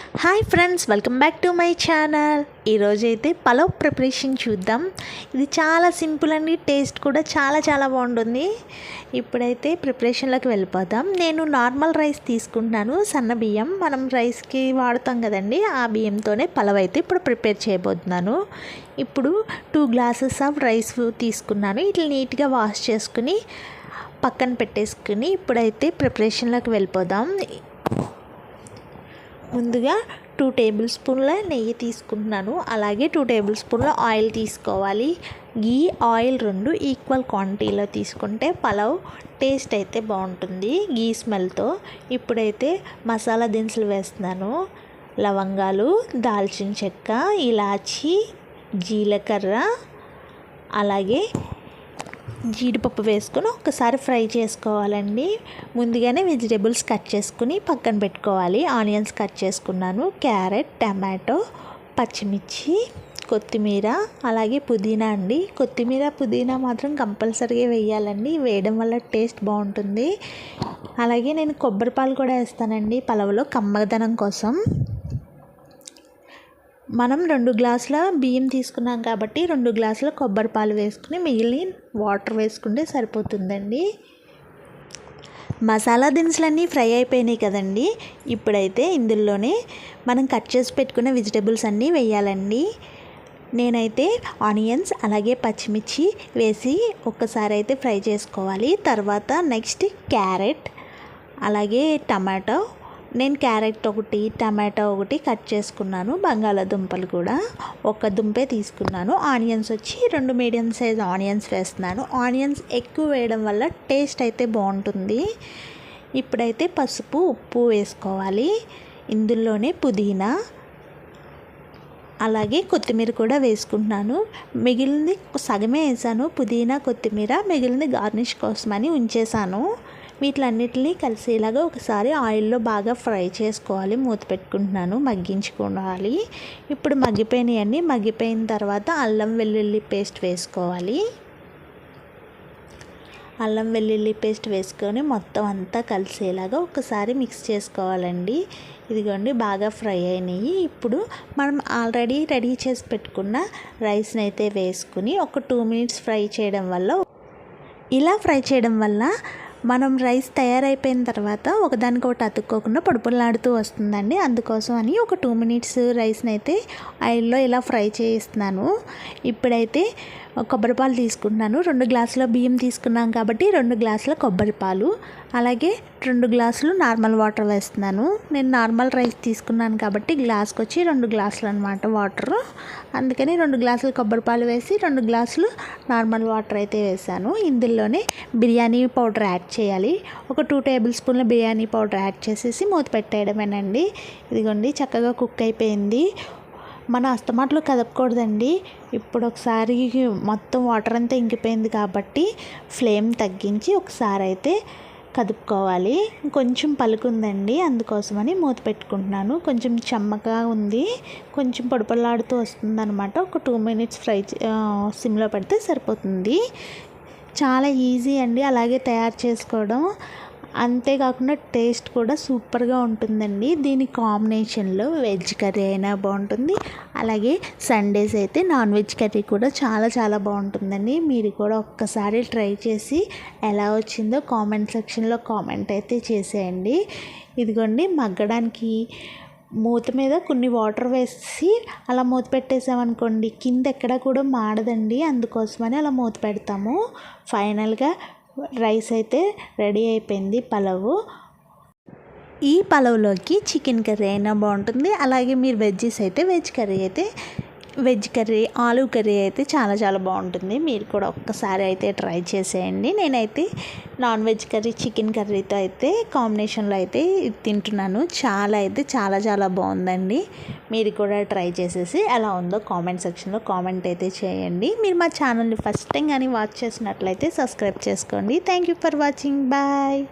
Hi friends, welcome back to my channel. ఈరోజైతే pulao preparation చూద్దాం. ఇది చాలా సింపుల్ అండి, టేస్ట్ కూడా చాలా బాగుంటుంది. ఇప్పుడైతే ప్రిపరేషన్లోకి వెళ్ళిపోదాం. నేను నార్మల్ రైస్ తీసుకుంటున్నాను, సన్న బియ్యం. మనం రైస్కి వాడుతాం కదండి, ఆ బియ్యంతోనే పలావ్ అయితే ఇప్పుడు ప్రిపేర్ చేయబోతున్నాను. ఇప్పుడు 2 గ్లాసెస్ ఆఫ్ రైస్ తీసుకున్నాను. ఇట్లా నీట్గా వాష్ చేసుకుని పక్కన పెట్టేసుకుని ఇప్పుడైతే ప్రిపరేషన్లోకి వెళ్ళిపోదాం. ముందుగా 2 టేబుల్ స్పూన్ల నెయ్యి తీసుకుంటున్నాను. అలాగే 2 టేబుల్ స్పూన్ల ఆయిల్ తీసుకోవాలి. గీ ఆయిల్ 2 ఈక్వల్ క్వాంటిటీలో తీసుకుంటే పలావ్ టేస్ట్ అయితే బాగుంటుంది గీ స్మెల్తో. ఇప్పుడైతే మసాలా దినుసులు వేస్తున్నాను. లవంగాలు, దాల్చిన చెక్క, ఇలాచి, జీలకర్ర, అలాగే జీడిపప్పు వేసుకొని ఒకసారి ఫ్రై చేసుకోవాలండి. ముందుగానే వెజిటేబుల్స్ కట్ చేసుకుని పక్కన పెట్టుకోవాలి. ఆనియన్స్ కట్ చేసుకున్నాను, క్యారెట్, టమాటో, పచ్చిమిర్చి, కొత్తిమీర, అలాగే పుదీనా అండి. కొత్తిమీర, పుదీనా మాత్రం కంపల్సరీగా వేయాలండి, వేయడం వల్ల టేస్ట్ బాగుంటుంది. అలాగే నేను కొబ్బరి పాలు కూడా వేస్తానండి పలావ్లో, కమ్మదనం కోసం. మనం 2 గ్లాసుల బియ్యం తీసుకున్నాం కాబట్టి 2 గ్లాసుల కొబ్బరి పాలు వేసుకుని మిగిలిన వాటర్ వేసుకుంటే సరిపోతుందండి. మసాలా దినుసులన్నీ ఫ్రై అయిపోయినాయి కదండి. ఇప్పుడైతే ఇందులోనే మనం కట్ చేసి పెట్టుకున్న వెజిటేబుల్స్ అన్నీ వేయాలండి. నేనైతే ఆనియన్స్ అలాగే పచ్చిమిర్చి వేసి ఒక్కసారి అయితే ఫ్రై చేసుకోవాలి. తర్వాత నెక్స్ట్ క్యారెట్, అలాగే టమాటో. నేను క్యారెట్ ఒకటి, టమాటో ఒకటి కట్ చేసుకున్నాను. బంగాళాదుంపలు కూడా ఒక దుంపే తీసుకున్నాను. ఆనియన్స్ వచ్చి 2 మీడియం సైజ్ ఆనియన్స్ వేస్తున్నాను. ఆనియన్స్ ఎక్కువ వేయడం వల్ల టేస్ట్ అయితే బాగుంటుంది. ఇప్పుడైతే పసుపు, ఉప్పు వేసుకోవాలి. ఇందులోనే పుదీనా, అలాగే కొత్తిమీర కూడా వేసుకుంటున్నాను. మిగిలింది సగమే వేసాను పుదీనా, కొత్తిమీర. మిగిలింది గార్నిష్ కోసమని ఉంచేసాను. వీటిలన్నిటిని కలిసేలాగా ఒకసారి ఆయిల్లో బాగా ఫ్రై చేసుకోవాలి. మూత పెట్టుకుంటున్నాను, మగ్గించుకోవాలి. ఇప్పుడు మగ్గిపోయినాయండి. మగ్గిపోయిన తర్వాత అల్లం వెల్లుల్లి పేస్ట్ వేసుకోవాలి. అల్లం వెల్లుల్లి పేస్ట్ వేసుకొని మొత్తం అంతా కలిసేలాగా ఒకసారి మిక్స్ చేసుకోవాలండి. ఇదిగోండి, బాగా ఫ్రై అయినాయి. ఇప్పుడు మనం ఆల్రెడీ రెడీ చేసి పెట్టుకున్న రైస్ని అయితే వేసుకుని ఒక 2 మినిట్స్ ఫ్రై చేయడం వల్ల, ఇలా ఫ్రై చేయడం వల్ల మనం రైస్ తయారైపోయిన తర్వాత ఒకదానికొకటి అతుక్కోకుండా పొడిపొడిలాడుతూ వస్తుందండి. అందుకోసం అని ఒక 2 మినిట్స్ రైస్ని అయితే ఆయిల్లో ఇలా ఫ్రై చేస్తున్నాను. ఇప్పుడైతే కొబ్బరి పాలు తీసుకుంటున్నాను. 2 గ్లాసుల బియ్యం తీసుకున్నాం కాబట్టి 2 గ్లాసుల కొబ్బరి పాలు, అలాగే 2 గ్లాసులు నార్మల్ వాటర్ వేస్తున్నాను. నేను నార్మల్ రైస్ తీసుకున్నాను కాబట్టి గ్లాస్కి వచ్చి 2 గ్లాసులు అనమాట వాటర్. అందుకని 2 గ్లాసులు కొబ్బరి పాలు వేసి 2 గ్లాసులు నార్మల్ వాటర్ అయితే వేసాను. ఇందులోనే బిర్యానీ పౌడర్ యాడ్ చేయాలి. ఒక 2 టేబుల్ స్పూన్ల బిర్యానీ పౌడర్ యాడ్ చేసేసి మూత పెట్టేయడమేనండి. ఇదిగోండి, చక్కగా కుక్ అయిపోయింది. మన అస్తమాట్లు కదపకూడదండి. ఇప్పుడు ఒకసారి మొత్తం వాటర్ అంతా ఇంకిపోయింది కాబట్టి ఫ్లేమ్ తగ్గించి ఒకసారి అయితే కదుపుకోవాలి. కొంచెం పలుకుందండి, అందుకోసమని మూత పెట్టుకుంటున్నాను. కొంచెం చెమ్మగా ఉంది, కొంచెం పొడిపొడిలాడుతూ వస్తుంది అనమాట. ఒక 2 మినిట్స్ ఫ్రై సిమ్లో పెడితే సరిపోతుంది. చాలా ఈజీ అండి అలాగే తయారు చేసుకోవడం. అంతేకాకుండా టేస్ట్ కూడా సూపర్గా ఉంటుందండి. దీని కాంబినేషన్లో వెజ్ కర్రీ అయినా బాగుంటుంది. అలాగే సండేస్ అయితే నాన్ వెజ్ కర్రీ కూడా చాలా బాగుంటుందండి. మీరు కూడా ఒక్కసారి ట్రై చేసి ఎలా వచ్చిందో కామెంట్ సెక్షన్లో కామెంట్ అయితే చేసేయండి. ఇదిగోండి, మగ్గడానికి మూత మీద కొన్ని వాటర్ వేసి అలా మూత పెట్టేసామనుకోండి, కింద ఎక్కడ కూడా మాడదండి. అందుకోసమని అలా మూత పెడతాము. ఫైనల్గా రైస్ అయితే రెడీ అయిపోయింది పలావు. ఈ పలావ్లోకి చికెన్ కర్రీ అయినా బాగుంటుంది. అలాగే మీరు వెజ్జెస్ అయితే వెజ్ కర్రీ, ఆలూ కర్రీ అయితే చాలా బాగుంటుంది. మీరు కూడా ఒక్కసారి అయితే ట్రై చేసేయండి. నేనైతే నాన్ వెజ్ కర్రీ చికెన్ కర్రీతో అయితే కాంబినేషన్లో అయితే తింటున్నాను. చాలా బాగుందండి. మీరు కూడా ట్రై చేసేసి ఎలా ఉందో కామెంట్ సెక్షన్లో కామెంట్ అయితే చేయండి. మీరు మా ఛానల్ని ఫస్ట్ టైం కానీ వాచ్ చేసినట్లయితే సబ్స్క్రైబ్ చేసుకోండి. Thank you for watching. Bye.